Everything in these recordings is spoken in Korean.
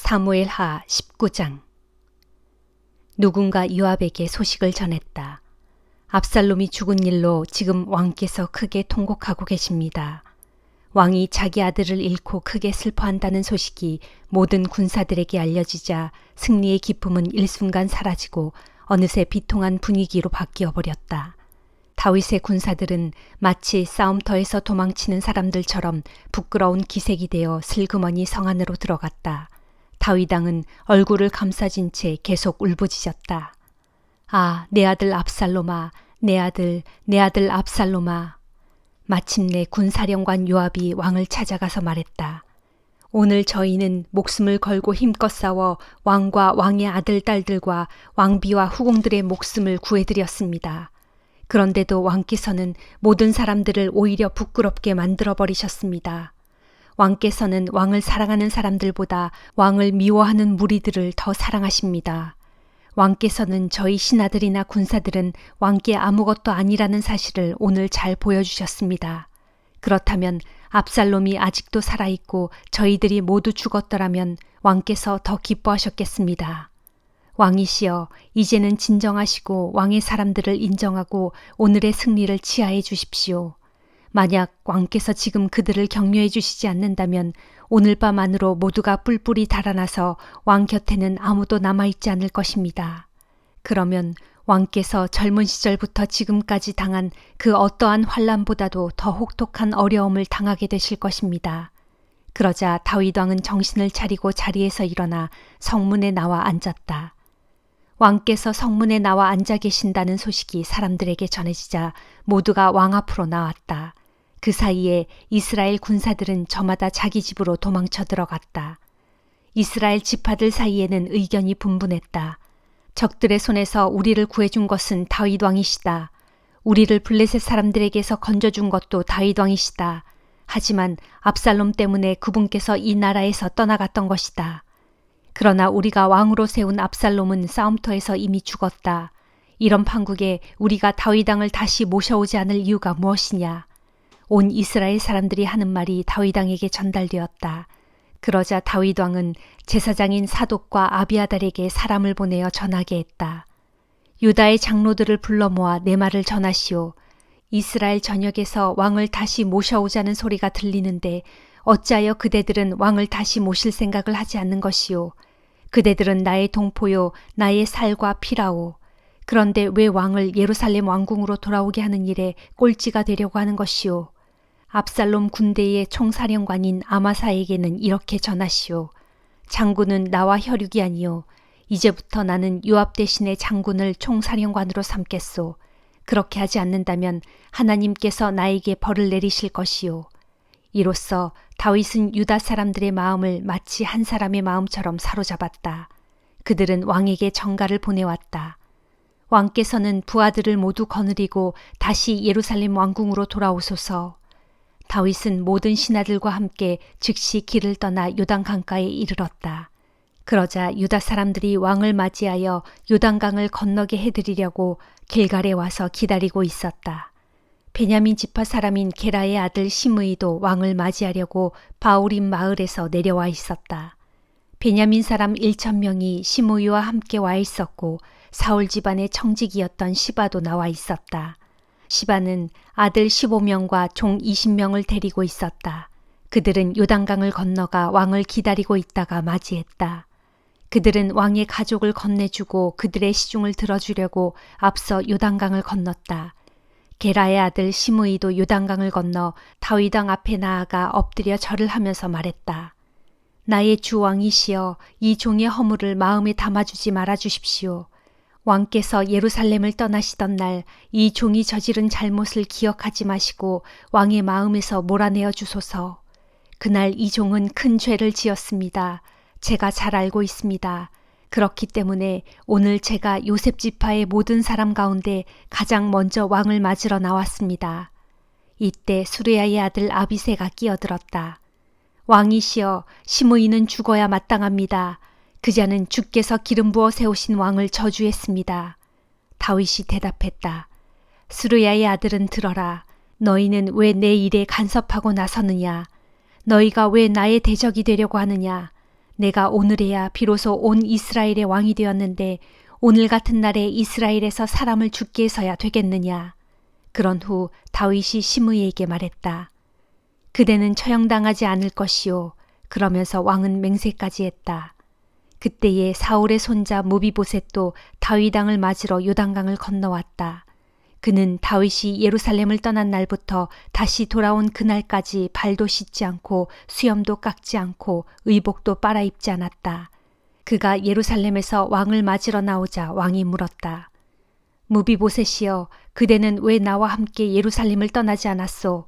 사무엘하 19장. 누군가 요압에게 소식을 전했다. 압살롬이 죽은 일로 지금 왕께서 크게 통곡하고 계십니다. 왕이 자기 아들을 잃고 크게 슬퍼한다는 소식이 모든 군사들에게 알려지자 승리의 기쁨은 일순간 사라지고 어느새 비통한 분위기로 바뀌어버렸다. 다윗의 군사들은 마치 싸움터에서 도망치는 사람들처럼 부끄러운 기색이 되어 슬그머니 성 안으로 들어갔다. 다윗 왕은 얼굴을 감싸진 채 계속 울부짖었다. 아, 내 아들 압살롬아, 내 아들 압살롬아. 마침내 군사령관 요압이 왕을 찾아가서 말했다. 오늘 저희는 목숨을 걸고 힘껏 싸워 왕과 왕의 아들, 딸들과 왕비와 후궁들의 목숨을 구해드렸습니다. 그런데도 왕께서는 모든 사람들을 오히려 부끄럽게 만들어버리셨습니다. 왕께서는 왕을 사랑하는 사람들보다 왕을 미워하는 무리들을 더 사랑하십니다. 왕께서는 저희 신하들이나 군사들은 왕께 아무것도 아니라는 사실을 오늘 잘 보여주셨습니다. 그렇다면 압살롬이 아직도 살아있고 저희들이 모두 죽었더라면 왕께서 더 기뻐하셨겠습니다. 왕이시여, 이제는 진정하시고 왕의 사람들을 인정하고 오늘의 승리를 치하해 주십시오. 만약 왕께서 지금 그들을 격려해 주시지 않는다면 오늘 밤 안으로 모두가 뿔뿔이 달아나서 왕 곁에는 아무도 남아있지 않을 것입니다. 그러면 왕께서 젊은 시절부터 지금까지 당한 그 어떠한 환난보다도 더 혹독한 어려움을 당하게 되실 것입니다. 그러자 다윗 왕은 정신을 차리고 자리에서 일어나 성문에 나와 앉았다. 왕께서 성문에 나와 앉아 계신다는 소식이 사람들에게 전해지자 모두가 왕 앞으로 나왔다. 그 사이에 이스라엘 군사들은 저마다 자기 집으로 도망쳐 들어갔다. 이스라엘 지파들 사이에는 의견이 분분했다. 적들의 손에서 우리를 구해준 것은 다윗 왕이시다. 우리를 블레셋 사람들에게서 건져준 것도 다윗 왕이시다. 하지만 압살롬 때문에 그분께서 이 나라에서 떠나갔던 것이다. 그러나 우리가 왕으로 세운 압살롬은 싸움터에서 이미 죽었다. 이런 판국에 우리가 다윗 왕을 다시 모셔오지 않을 이유가 무엇이냐. 온 이스라엘 사람들이 하는 말이 다윗 왕에게 전달되었다. 그러자 다윗 왕은 제사장인 사독과 아비아달에게 사람을 보내어 전하게 했다. 유다의 장로들을 불러 모아 내 말을 전하시오. 이스라엘 전역에서 왕을 다시 모셔오자는 소리가 들리는데 어찌하여 그대들은 왕을 다시 모실 생각을 하지 않는 것이오. 그대들은 나의 동포요, 나의 살과 피라오. 그런데 왜 왕을 예루살렘 왕궁으로 돌아오게 하는 일에 꼴찌가 되려고 하는 것이오. 압살롬 군대의 총사령관인 아마사에게는 이렇게 전하시오. 장군은 나와 혈육이 아니오. 이제부터 나는 요압 대신에 장군을 총사령관으로 삼겠소. 그렇게 하지 않는다면 하나님께서 나에게 벌을 내리실 것이오. 이로써 다윗은 유다 사람들의 마음을 마치 한 사람의 마음처럼 사로잡았다. 그들은 왕에게 전가를 보내왔다. 왕께서는 부하들을 모두 거느리고 다시 예루살렘 왕궁으로 돌아오소서. 다윗은 모든 신하들과 함께 즉시 길을 떠나 요단강가에 이르렀다. 그러자 유다 사람들이 왕을 맞이하여 요단강을 건너게 해드리려고 길갈에 와서 기다리고 있었다. 베냐민 지파 사람인 게라의 아들 시므이도 왕을 맞이하려고 바울임 마을에서 내려와 있었다. 베냐민 사람 1,000명이 시므이와 함께 와 있었고 사울 집안의 청직이었던 시바도 나와 있었다. 시바는 아들 15명과 종 20명을 데리고 있었다. 그들은 요단강을 건너가 왕을 기다리고 있다가 맞이했다. 그들은 왕의 가족을 건네주고 그들의 시중을 들어주려고 앞서 요단강을 건넜다. 게라의 아들 시므이도 요단강을 건너 다윗 왕 앞에 나아가 엎드려 절을 하면서 말했다. 나의 주 왕이시여, 이 종의 허물을 마음에 담아주지 말아 주십시오. 왕께서 예루살렘을 떠나시던 날 이 종이 저지른 잘못을 기억하지 마시고 왕의 마음에서 몰아내어 주소서. 그날 이 종은 큰 죄를 지었습니다. 제가 잘 알고 있습니다. 그렇기 때문에 오늘 제가 요셉 지파의 모든 사람 가운데 가장 먼저 왕을 맞으러 나왔습니다. 이때 수르야의 아들 아비새가 끼어들었다. 왕이시여, 시므이는 죽어야 마땅합니다. 그 자는 주께서 기름 부어 세우신 왕을 저주했습니다. 다윗이 대답했다. 수르야의 아들은 들어라. 너희는 왜 내 일에 간섭하고 나서느냐. 너희가 왜 나의 대적이 되려고 하느냐. 내가 오늘에야 비로소 온 이스라엘의 왕이 되었는데 오늘 같은 날에 이스라엘에서 사람을 죽게 해서야 되겠느냐. 그런 후 다윗이 시므이에게 말했다. 그대는 처형당하지 않을 것이요. 그러면서 왕은 맹세까지 했다. 그때에 사울의 손자 무비보셋도 다윗 왕을 맞으러 요단강을 건너왔다. 그는 다윗이 예루살렘을 떠난 날부터 다시 돌아온 그날까지 발도 씻지 않고 수염도 깎지 않고 의복도 빨아입지 않았다. 그가 예루살렘에서 왕을 맞으러 나오자 왕이 물었다. 무비보셋이여, 그대는 왜 나와 함께 예루살렘을 떠나지 않았소?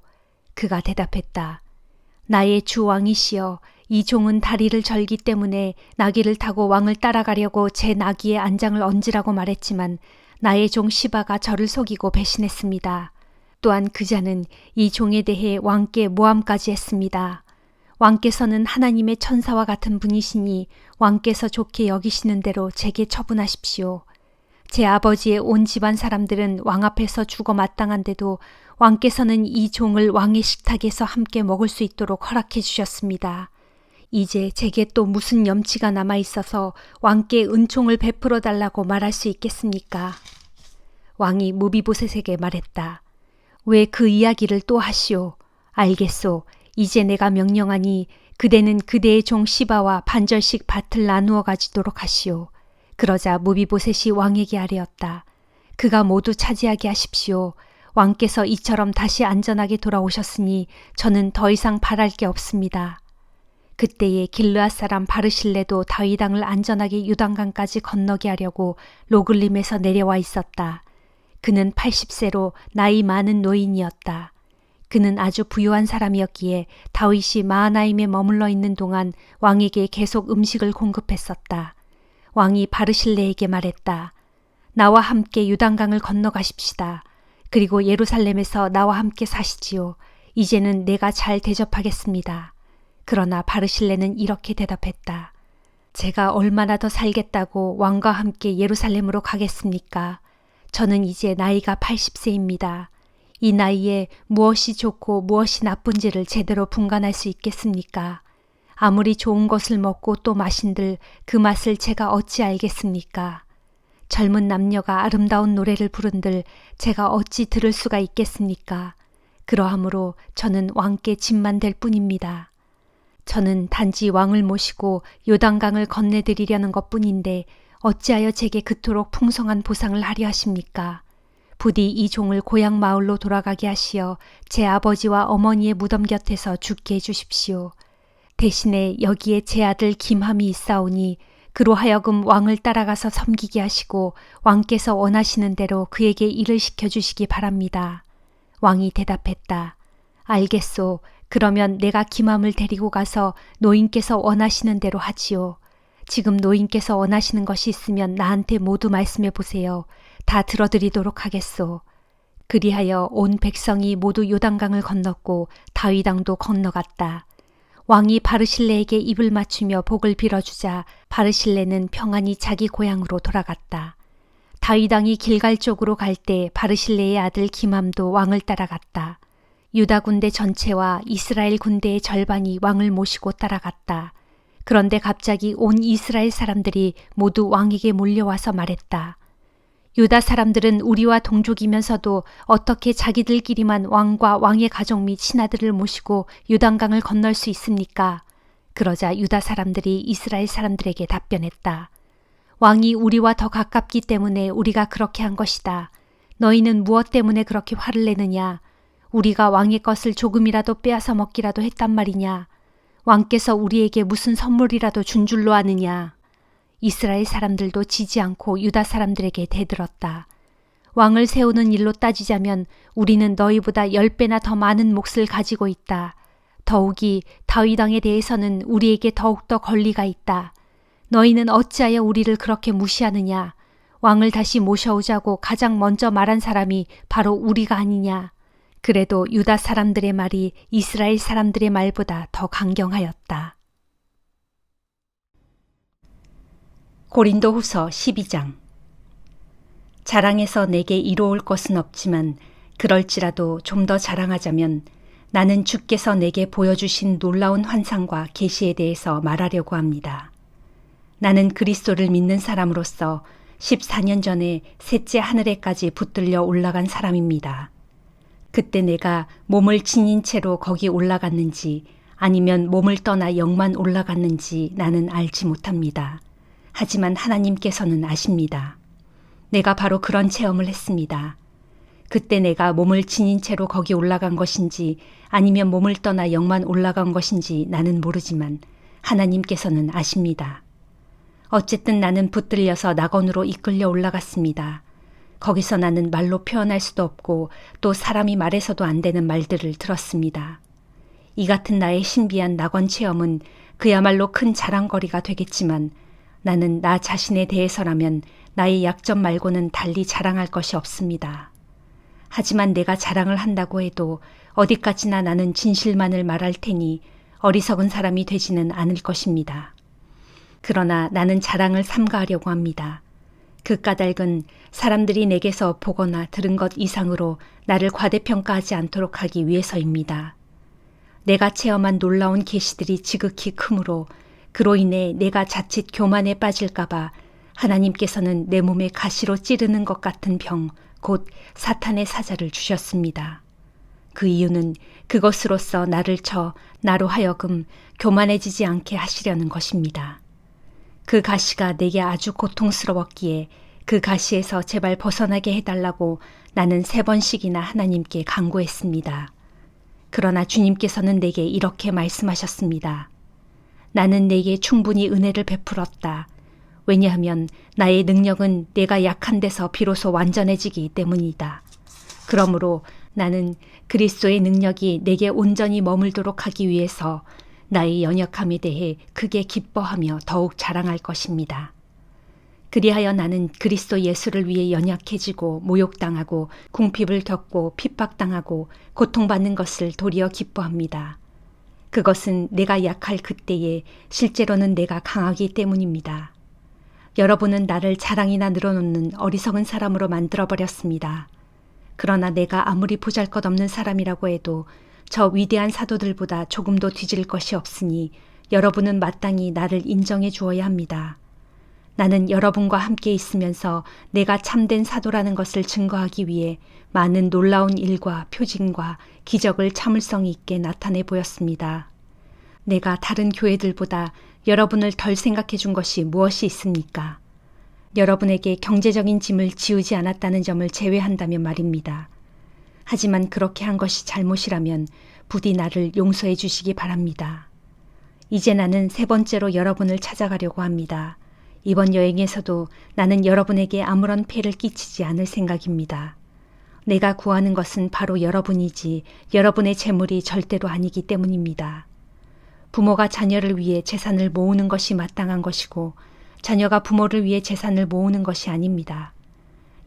그가 대답했다. 나의 주 왕이시여, 이 종은 다리를 절기 때문에 나귀를 타고 왕을 따라가려고 제 나귀에 안장을 얹으라고 말했지만 나의 종 시바가 저를 속이고 배신했습니다. 또한 그 자는 이 종에 대해 왕께 모함까지 했습니다. 왕께서는 하나님의 천사와 같은 분이시니 왕께서 좋게 여기시는 대로 제게 처분하십시오. 제 아버지의 온 집안 사람들은 왕 앞에서 죽어 마땅한데도 왕께서는 이 종을 왕의 식탁에서 함께 먹을 수 있도록 허락해 주셨습니다. 이제 제게 또 무슨 염치가 남아 있어서 왕께 은총을 베풀어 달라고 말할 수 있겠습니까? 왕이 무비보셋에게 말했다. 왜 그 이야기를 또 하시오? 알겠소. 이제 내가 명령하니 그대는 그대의 종 시바와 반절씩 밭을 나누어 가지도록 하시오. 그러자 무비보셋이 왕에게 아뢰었다. 그가 모두 차지하게 하십시오. 왕께서 이처럼 다시 안전하게 돌아오셨으니 저는 더 이상 바랄 게 없습니다. 그때에 길르앗 사람 바르실레도 다윗 왕을 안전하게 요단강까지 건너게 하려고 로글림에서 내려와 있었다. 그는 80세로 나이 많은 노인이었다. 그는 아주 부유한 사람이었기에 다윗이 마하나임에 머물러 있는 동안 왕에게 계속 음식을 공급했었다. 왕이 바르실레에게 말했다. 나와 함께 요단강을 건너가십시다. 그리고 예루살렘에서 나와 함께 사시지요. 이제는 내가 잘 대접하겠습니다. 그러나 바르실레는 이렇게 대답했다. 제가 얼마나 더 살겠다고 왕과 함께 예루살렘으로 가겠습니까? 저는 이제 나이가 80세입니다. 이 나이에 무엇이 좋고 무엇이 나쁜지를 제대로 분간할 수 있겠습니까? 아무리 좋은 것을 먹고 또 마신들 그 맛을 제가 어찌 알겠습니까? 젊은 남녀가 아름다운 노래를 부른들 제가 어찌 들을 수가 있겠습니까? 그러하므로 저는 왕께 짐만 될 뿐입니다. 저는 단지 왕을 모시고 요단강을 건네드리려는 것뿐인데 어찌하여 제게 그토록 풍성한 보상을 하려 하십니까? 부디 이 종을 고향 마을로 돌아가게 하시어 제 아버지와 어머니의 무덤 곁에서 죽게 해주십시오. 대신에 여기에 제 아들 김함이 있사오니 그로 하여금 왕을 따라가서 섬기게 하시고 왕께서 원하시는 대로 그에게 일을 시켜주시기 바랍니다. 왕이 대답했다. 알겠소. 그러면 내가 김함을 데리고 가서 노인께서 원하시는 대로 하지요. 지금 노인께서 원하시는 것이 있으면 나한테 모두 말씀해 보세요. 다 들어드리도록 하겠소. 그리하여 온 백성이 모두 요단강을 건넜고 다윗 왕도 건너갔다. 왕이 바르실레에게 입을 맞추며 복을 빌어주자 바르실레는 평안히 자기 고향으로 돌아갔다. 다윗 왕이 길갈 쪽으로 갈 때 바르실레의 아들 김함도 왕을 따라갔다. 유다 군대 전체와 이스라엘 군대의 절반이 왕을 모시고 따라갔다. 그런데 갑자기 온 이스라엘 사람들이 모두 왕에게 몰려와서 말했다. 유다 사람들은 우리와 동족이면서도 어떻게 자기들끼리만 왕과 왕의 가족 및 신하들을 모시고 요단강을 건널 수 있습니까? 그러자 유다 사람들이 이스라엘 사람들에게 답변했다. 왕이 우리와 더 가깝기 때문에 우리가 그렇게 한 것이다. 너희는 무엇 때문에 그렇게 화를 내느냐? 우리가 왕의 것을 조금이라도 빼앗아 먹기라도 했단 말이냐? 왕께서 우리에게 무슨 선물이라도 준 줄로 아느냐? 이스라엘 사람들도 지지 않고 유다 사람들에게 대들었다. 왕을 세우는 일로 따지자면 우리는 너희보다 10배나 더 많은 몫을 가지고 있다. 더욱이 다윗 왕에 대해서는 우리에게 더욱더 권리가 있다. 너희는 어찌하여 우리를 그렇게 무시하느냐? 왕을 다시 모셔오자고 가장 먼저 말한 사람이 바로 우리가 아니냐? 그래도 유다 사람들의 말이 이스라엘 사람들의 말보다 더 강경하였다. 고린도후서 12장. 자랑해서 내게 이로울 것은 없지만 그럴지라도 좀 더 자랑하자면 나는 주께서 내게 보여주신 놀라운 환상과 계시에 대해서 말하려고 합니다. 나는 그리스도를 믿는 사람으로서 14년 전에 셋째 하늘에까지 붙들려 올라간 사람입니다. 그때 내가 몸을 지닌 채로 거기 올라갔는지 아니면 몸을 떠나 영만 올라갔는지 나는 알지 못합니다. 하지만 하나님께서는 아십니다. 내가 바로 그런 체험을 했습니다. 그때 내가 몸을 지닌 채로 거기 올라간 것인지 아니면 몸을 떠나 영만 올라간 것인지 나는 모르지만 하나님께서는 아십니다. 어쨌든 나는 붙들려서 낙원으로 이끌려 올라갔습니다. 거기서 나는 말로 표현할 수도 없고 또 사람이 말해서도 안 되는 말들을 들었습니다. 이 같은 나의 신비한 낙원 체험은 그야말로 큰 자랑거리가 되겠지만 나는 나 자신에 대해서라면 나의 약점 말고는 달리 자랑할 것이 없습니다. 하지만 내가 자랑을 한다고 해도 어디까지나 나는 진실만을 말할 테니 어리석은 사람이 되지는 않을 것입니다. 그러나 나는 자랑을 삼가하려고 합니다. 그 까닭은 사람들이 내게서 보거나 들은 것 이상으로 나를 과대평가하지 않도록 하기 위해서입니다. 내가 체험한 놀라운 계시들이 지극히 크므로 그로 인해 내가 자칫 교만에 빠질까봐 하나님께서는 내 몸에 가시로 찌르는 것 같은 병, 곧 사탄의 사자를 주셨습니다. 그 이유는 그것으로써 나를 쳐 나로 하여금 교만해지지 않게 하시려는 것입니다. 그 가시가 내게 아주 고통스러웠기에 그 가시에서 제발 벗어나게 해달라고 나는 3번씩이나 하나님께 간구했습니다. 그러나 주님께서는 내게 이렇게 말씀하셨습니다. 나는 내게 충분히 은혜를 베풀었다. 왜냐하면 나의 능력은 내가 약한 데서 비로소 완전해지기 때문이다. 그러므로 나는 그리스도의 능력이 내게 온전히 머물도록 하기 위해서 나의 연약함에 대해 크게 기뻐하며 더욱 자랑할 것입니다. 그리하여 나는 그리스도 예수를 위해 연약해지고 모욕당하고 궁핍을 겪고 핍박당하고 고통받는 것을 도리어 기뻐합니다. 그것은 내가 약할 그때에 실제로는 내가 강하기 때문입니다. 여러분은 나를 자랑이나 늘어놓는 어리석은 사람으로 만들어버렸습니다. 그러나 내가 아무리 보잘것없는 사람이라고 해도 저 위대한 사도들보다 조금도 뒤질 것이 없으니 여러분은 마땅히 나를 인정해 주어야 합니다. 나는 여러분과 함께 있으면서 내가 참된 사도라는 것을 증거하기 위해 많은 놀라운 일과 표징과 기적을 참을성 있게 나타내 보였습니다. 내가 다른 교회들보다 여러분을 덜 생각해 준 것이 무엇이 있습니까? 여러분에게 경제적인 짐을 지우지 않았다는 점을 제외한다면 말입니다. 하지만 그렇게 한 것이 잘못이라면 부디 나를 용서해 주시기 바랍니다. 이제 나는 3번째로 여러분을 찾아가려고 합니다. 이번 여행에서도 나는 여러분에게 아무런 폐를 끼치지 않을 생각입니다. 내가 구하는 것은 바로 여러분이지 여러분의 재물이 절대로 아니기 때문입니다. 부모가 자녀를 위해 재산을 모으는 것이 마땅한 것이고 자녀가 부모를 위해 재산을 모으는 것이 아닙니다.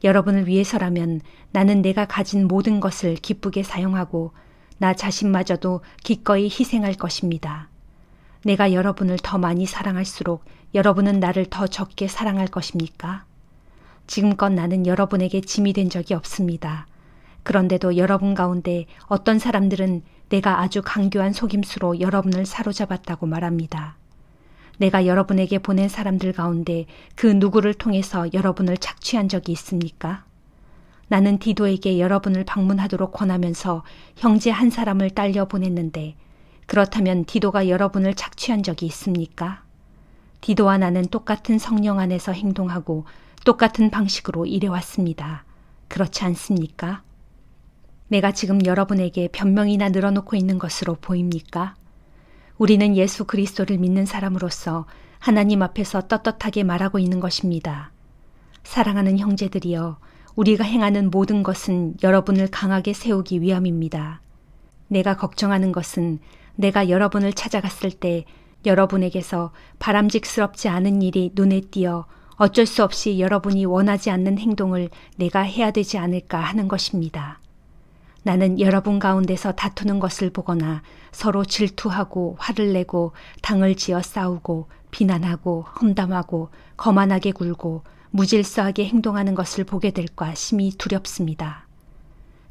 여러분을 위해서라면 나는 내가 가진 모든 것을 기쁘게 사용하고 나 자신마저도 기꺼이 희생할 것입니다. 내가 여러분을 더 많이 사랑할수록 여러분은 나를 더 적게 사랑할 것입니까? 지금껏 나는 여러분에게 짐이 된 적이 없습니다. 그런데도 여러분 가운데 어떤 사람들은 내가 아주 강교한 속임수로 여러분을 사로잡았다고 말합니다. 내가 여러분에게 보낸 사람들 가운데 그 누구를 통해서 여러분을 착취한 적이 있습니까? 나는 디도에게 여러분을 방문하도록 권하면서 형제 한 사람을 딸려 보냈는데 그렇다면 디도가 여러분을 착취한 적이 있습니까? 디도와 나는 똑같은 성령 안에서 행동하고 똑같은 방식으로 일해왔습니다. 그렇지 않습니까? 내가 지금 여러분에게 변명이나 늘어놓고 있는 것으로 보입니까? 우리는 예수 그리스도를 믿는 사람으로서 하나님 앞에서 떳떳하게 말하고 있는 것입니다. 사랑하는 형제들이여, 우리가 행하는 모든 것은 여러분을 강하게 세우기 위함입니다. 내가 걱정하는 것은 내가 여러분을 찾아갔을 때 여러분에게서 바람직스럽지 않은 일이 눈에 띄어 어쩔 수 없이 여러분이 원하지 않는 행동을 내가 해야 되지 않을까 하는 것입니다. 나는 여러분 가운데서 다투는 것을 보거나 서로 질투하고 화를 내고 당을 지어 싸우고 비난하고 험담하고 거만하게 굴고 무질서하게 행동하는 것을 보게 될까 심히 두렵습니다.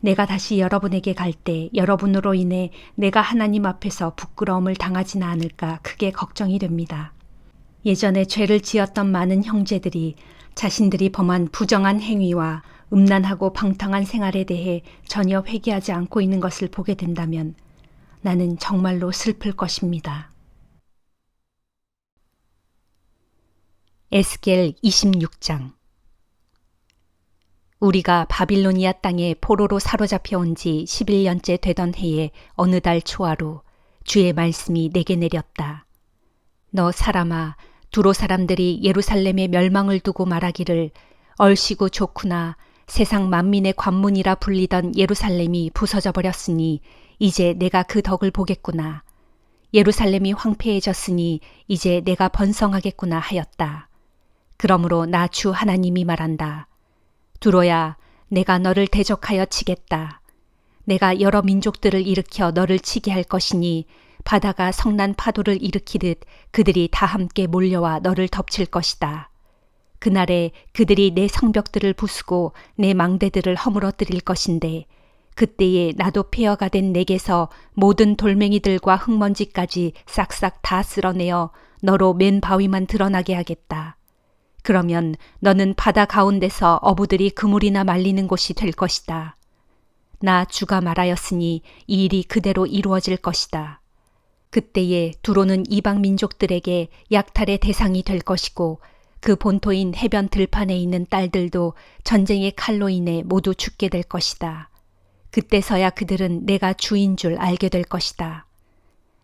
내가 다시 여러분에게 갈 때 여러분으로 인해 내가 하나님 앞에서 부끄러움을 당하지는 않을까 크게 걱정이 됩니다. 예전에 죄를 지었던 많은 형제들이 자신들이 범한 부정한 행위와 음란하고 방탕한 생활에 대해 전혀 회개하지 않고 있는 것을 보게 된다면 나는 정말로 슬플 것입니다. 에스겔 26장. 우리가 바빌로니아 땅에 포로로 사로잡혀 온 지 11년째 되던 해에 어느 달 초하루 주의 말씀이 내게 내렸다. 너 사람아, 두로 사람들이 예루살렘의 멸망을 두고 말하기를 얼씨구 좋구나. 세상 만민의 관문이라 불리던 예루살렘이 부서져 버렸으니 이제 내가 그 덕을 보겠구나. 예루살렘이 황폐해졌으니 이제 내가 번성하겠구나 하였다. 그러므로 나 주 하나님이 말한다. 두로야, 내가 너를 대적하여 치겠다. 내가 여러 민족들을 일으켜 너를 치게 할 것이니 바다가 성난 파도를 일으키듯 그들이 다 함께 몰려와 너를 덮칠 것이다. 그날에 그들이 내 성벽들을 부수고 내 망대들을 허물어뜨릴 것인데 그때에 나도 폐허가 된 내게서 모든 돌멩이들과 흙먼지까지 싹싹 다 쓸어내어 너로 맨 바위만 드러나게 하겠다. 그러면 너는 바다 가운데서 어부들이 그물이나 말리는 곳이 될 것이다. 나 주가 말하였으니 이 일이 그대로 이루어질 것이다. 그때에 두로는 이방 민족들에게 약탈의 대상이 될 것이고 그 본토인 해변 들판에 있는 딸들도 전쟁의 칼로 인해 모두 죽게 될 것이다. 그때서야 그들은 내가 주인 줄 알게 될 것이다.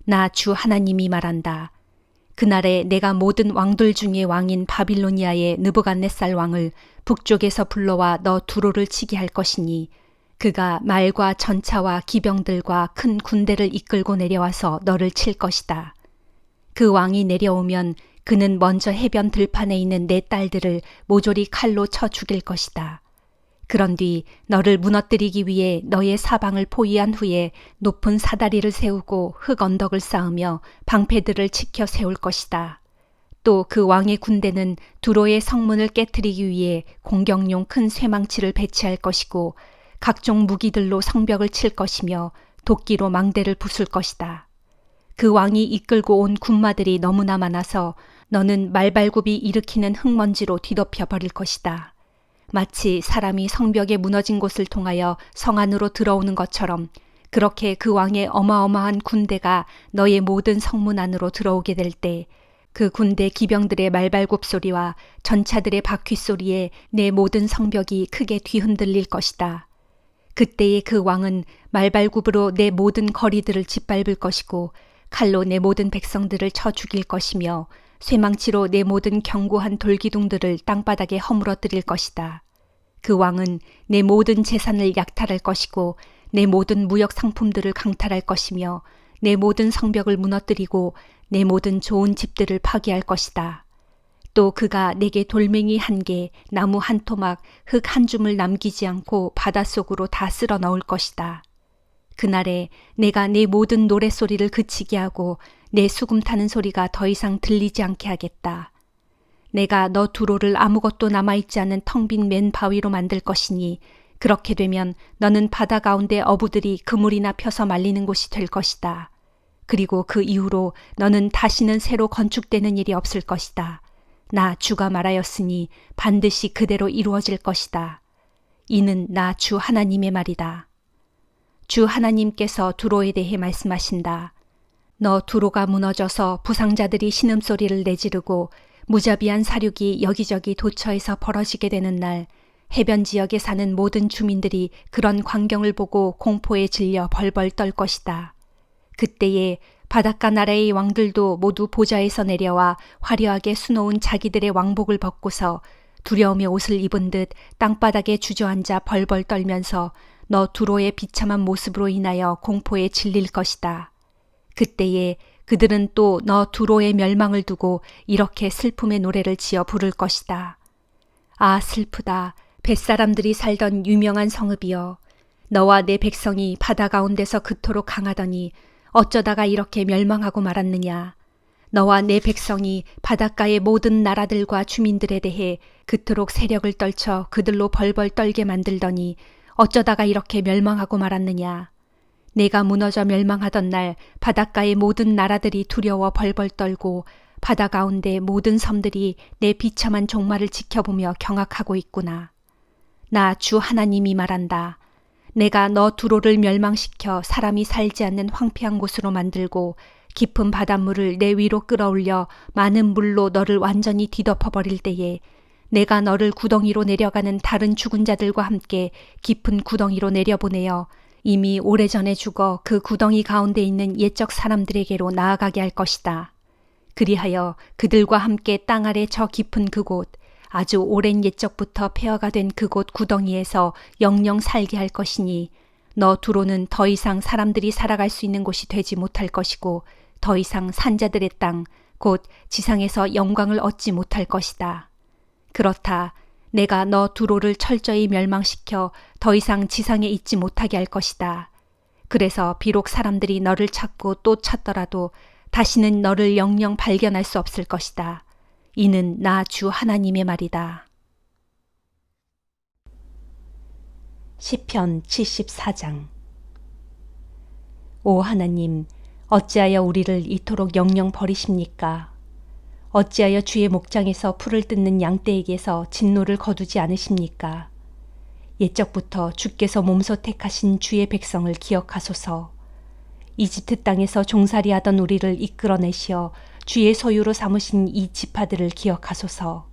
나 주 하나님이 말한다. 그날에 내가 모든 왕들 중에 왕인 바빌로니아의 느부갓네살 왕을 북쪽에서 불러와 너 두로를 치게 할 것이니 그가 말과 전차와 기병들과 큰 군대를 이끌고 내려와서 너를 칠 것이다. 그 왕이 내려오면 그는 먼저 해변 들판에 있는 내 딸들을 모조리 칼로 쳐 죽일 것이다. 그런 뒤 너를 무너뜨리기 위해 너의 사방을 포위한 후에 높은 사다리를 세우고 흙 언덕을 쌓으며 방패들을 치켜 세울 것이다. 또 그 왕의 군대는 두로의 성문을 깨뜨리기 위해 공격용 큰 쇠망치를 배치할 것이고 각종 무기들로 성벽을 칠 것이며 도끼로 망대를 부술 것이다. 그 왕이 이끌고 온 군마들이 너무나 많아서 너는 말발굽이 일으키는 흙먼지로 뒤덮여 버릴 것이다. 마치 사람이 성벽에 무너진 곳을 통하여 성 안으로 들어오는 것처럼 그렇게 그 왕의 어마어마한 군대가 너의 모든 성문 안으로 들어오게 될 때 그 군대 기병들의 말발굽 소리와 전차들의 바퀴 소리에 내 모든 성벽이 크게 뒤흔들릴 것이다. 그때에 그 왕은 말발굽으로 내 모든 거리들을 짓밟을 것이고 칼로 내 모든 백성들을 쳐 죽일 것이며 쇠망치로 내 모든 견고한 돌기둥들을 땅바닥에 허물어뜨릴 것이다. 그 왕은 내 모든 재산을 약탈할 것이고 내 모든 무역 상품들을 강탈할 것이며 내 모든 성벽을 무너뜨리고 내 모든 좋은 집들을 파괴할 것이다. 또 그가 내게 돌멩이 한 개, 나무 한 토막, 흙 한 줌을 남기지 않고 바닷속으로 다 쓸어 넣을 것이다. 그날에 내가 내 모든 노랫소리를 그치게 하고 내 수금 타는 소리가 더 이상 들리지 않게 하겠다. 내가 너 두로를 아무것도 남아있지 않은 텅 빈 맨 바위로 만들 것이니 그렇게 되면 너는 바다 가운데 어부들이 그물이나 펴서 말리는 곳이 될 것이다. 그리고 그 이후로 너는 다시는 새로 건축되는 일이 없을 것이다. 나 주가 말하였으니 반드시 그대로 이루어질 것이다. 이는 나 주 하나님의 말이다. 주 하나님께서 두로에 대해 말씀하신다. 너 두로가 무너져서 부상자들이 신음소리를 내지르고 무자비한 사륙이 여기저기 도처에서 벌어지게 되는 날 해변 지역에 사는 모든 주민들이 그런 광경을 보고 공포에 질려 벌벌 떨 것이다. 그때에 바닷가 나라의 왕들도 모두 보좌에서 내려와 화려하게 수놓은 자기들의 왕복을 벗고서 두려움의 옷을 입은 듯 땅바닥에 주저앉아 벌벌 떨면서 너 두로의 비참한 모습으로 인하여 공포에 질릴 것이다. 그때에 그들은 또 너 두로의 멸망을 두고 이렇게 슬픔의 노래를 지어 부를 것이다. 아 슬프다. 벳사람들이 살던 유명한 성읍이여. 너와 내 백성이 바다 가운데서 그토록 강하더니 어쩌다가 이렇게 멸망하고 말았느냐. 너와 내 백성이 바닷가의 모든 나라들과 주민들에 대해 그토록 세력을 떨쳐 그들로 벌벌 떨게 만들더니 어쩌다가 이렇게 멸망하고 말았느냐. 내가 무너져 멸망하던 날 바닷가의 모든 나라들이 두려워 벌벌 떨고 바다 가운데 모든 섬들이 내 비참한 종말을 지켜보며 경악하고 있구나. 나 주 하나님이 말한다. 내가 너 두로를 멸망시켜 사람이 살지 않는 황폐한 곳으로 만들고 깊은 바닷물을 내 위로 끌어올려 많은 물로 너를 완전히 뒤덮어버릴 때에 내가 너를 구덩이로 내려가는 다른 죽은 자들과 함께 깊은 구덩이로 내려보내어 이미 오래전에 죽어 그 구덩이 가운데 있는 옛적 사람들에게로 나아가게 할 것이다. 그리하여 그들과 함께 땅 아래 저 깊은 그곳, 아주 오랜 옛적부터 폐허가 된 그곳 구덩이에서 영영 살게 할 것이니 너 두로는 더 이상 사람들이 살아갈 수 있는 곳이 되지 못할 것이고 더 이상 산자들의 땅, 곧 지상에서 영광을 얻지 못할 것이다. 그렇다. 내가 너 두로를 철저히 멸망시켜 더 이상 지상에 있지 못하게 할 것이다. 그래서 비록 사람들이 너를 찾고 또 찾더라도 다시는 너를 영영 발견할 수 없을 것이다. 이는 나 주 하나님의 말이다. 시편 74장. 오 하나님, 어찌하여 우리를 이토록 영영 버리십니까? 어찌하여 주의 목장에서 풀을 뜯는 양떼에게서 진노를 거두지 않으십니까? 옛적부터 주께서 몸소 택하신 주의 백성을 기억하소서. 이집트 땅에서 종살이하던 우리를 이끌어내시어 주의 소유로 삼으신 이 지파들을 기억하소서.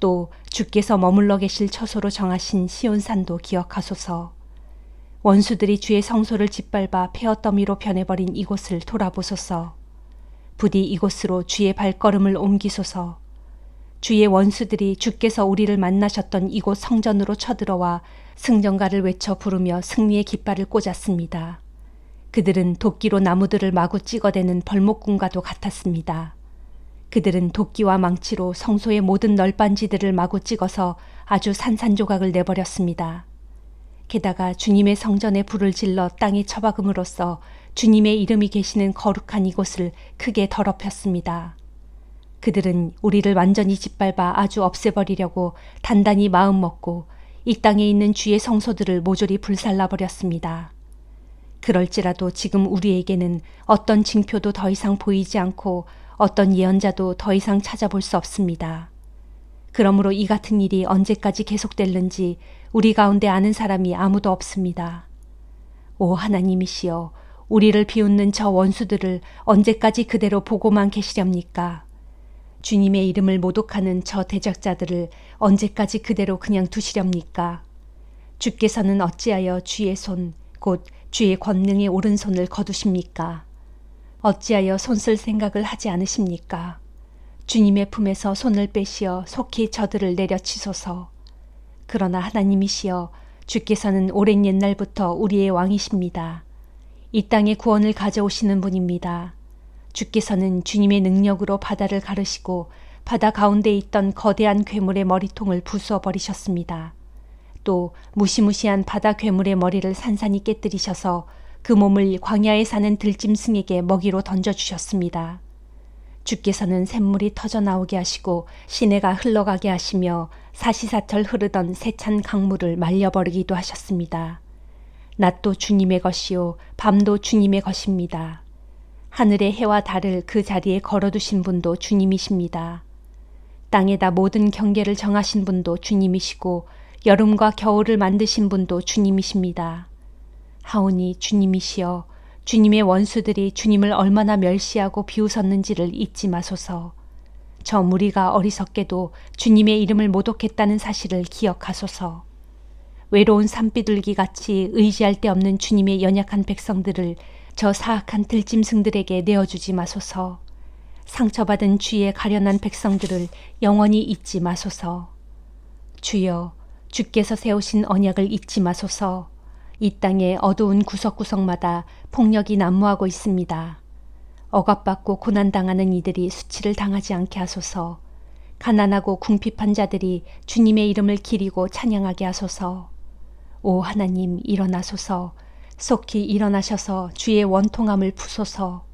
또 주께서 머물러 계실 처소로 정하신 시온산도 기억하소서. 원수들이 주의 성소를 짓밟아 폐허더미로 변해버린 이곳을 돌아보소서. 부디 이곳으로 주의 발걸음을 옮기소서. 주의 원수들이 주께서 우리를 만나셨던 이곳 성전으로 쳐들어와 승전가를 외쳐 부르며 승리의 깃발을 꽂았습니다. 그들은 도끼로 나무들을 마구 찍어대는 벌목꾼과도 같았습니다. 그들은 도끼와 망치로 성소의 모든 널빤지들을 마구 찍어서 아주 산산조각을 내버렸습니다. 게다가 주님의 성전에 불을 질러 땅에 처박음으로써 주님의 이름이 계시는 거룩한 이곳을 크게 더럽혔습니다. 그들은 우리를 완전히 짓밟아 아주 없애버리려고 단단히 마음먹고 이 땅에 있는 주의 성소들을 모조리 불살라버렸습니다. 그럴지라도 지금 우리에게는 어떤 징표도 더 이상 보이지 않고 어떤 예언자도 더 이상 찾아볼 수 없습니다. 그러므로 이 같은 일이 언제까지 계속될는지 우리 가운데 아는 사람이 아무도 없습니다. 오 하나님이시여, 우리를 비웃는 저 원수들을 언제까지 그대로 보고만 계시렵니까? 주님의 이름을 모독하는 저 대적자들을 언제까지 그대로 그냥 두시렵니까? 주께서는 어찌하여 주의 손, 곧 주의 권능의 오른손을 거두십니까? 어찌하여 손쓸 생각을 하지 않으십니까? 주님의 품에서 손을 빼시어 속히 저들을 내려치소서. 그러나 하나님이시여, 주께서는 오랜 옛날부터 우리의 왕이십니다. 이 땅의 구원을 가져오시는 분입니다. 주께서는 주님의 능력으로 바다를 가르시고 바다 가운데 있던 거대한 괴물의 머리통을 부수어 버리셨습니다. 또 무시무시한 바다 괴물의 머리를 산산이 깨뜨리셔서 그 몸을 광야에 사는 들짐승에게 먹이로 던져주셨습니다. 주께서는 샘물이 터져나오게 하시고 시내가 흘러가게 하시며 사시사철 흐르던 세찬 강물을 말려버리기도 하셨습니다. 낮도 주님의 것이요 밤도 주님의 것입니다. 하늘의 해와 달을 그 자리에 걸어두신 분도 주님이십니다. 땅에다 모든 경계를 정하신 분도 주님이시고 여름과 겨울을 만드신 분도 주님이십니다. 하오니 주님이시여, 주님의 원수들이 주님을 얼마나 멸시하고 비웃었는지를 잊지 마소서. 저 무리가 어리석게도 주님의 이름을 모독했다는 사실을 기억하소서. 외로운 산비둘기 같이 의지할 데 없는 주님의 연약한 백성들을 저 사악한 들짐승들에게 내어주지 마소서. 상처받은 주의 가련한 백성들을 영원히 잊지 마소서. 주여, 주께서 세우신 언약을 잊지 마소서. 이 땅의 어두운 구석구석마다 폭력이 난무하고 있습니다. 억압받고 고난당하는 이들이 수치를 당하지 않게 하소서. 가난하고 궁핍한 자들이 주님의 이름을 기리고 찬양하게 하소서. 오 하나님, 일어나소서. 속히 일어나셔서 주의 원통함을 푸소서.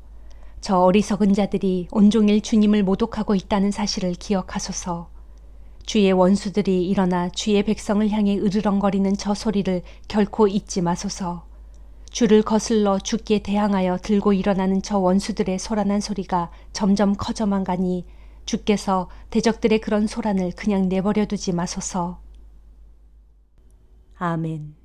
저 어리석은 자들이 온종일 주님을 모독하고 있다는 사실을 기억하소서. 주의 원수들이 일어나 주의 백성을 향해 으르렁거리는 저 소리를 결코 잊지 마소서. 주를 거슬러 주께 대항하여 들고 일어나는 저 원수들의 소란한 소리가 점점 커져만 가니 주께서 대적들의 그런 소란을 그냥 내버려 두지 마소서. 아멘.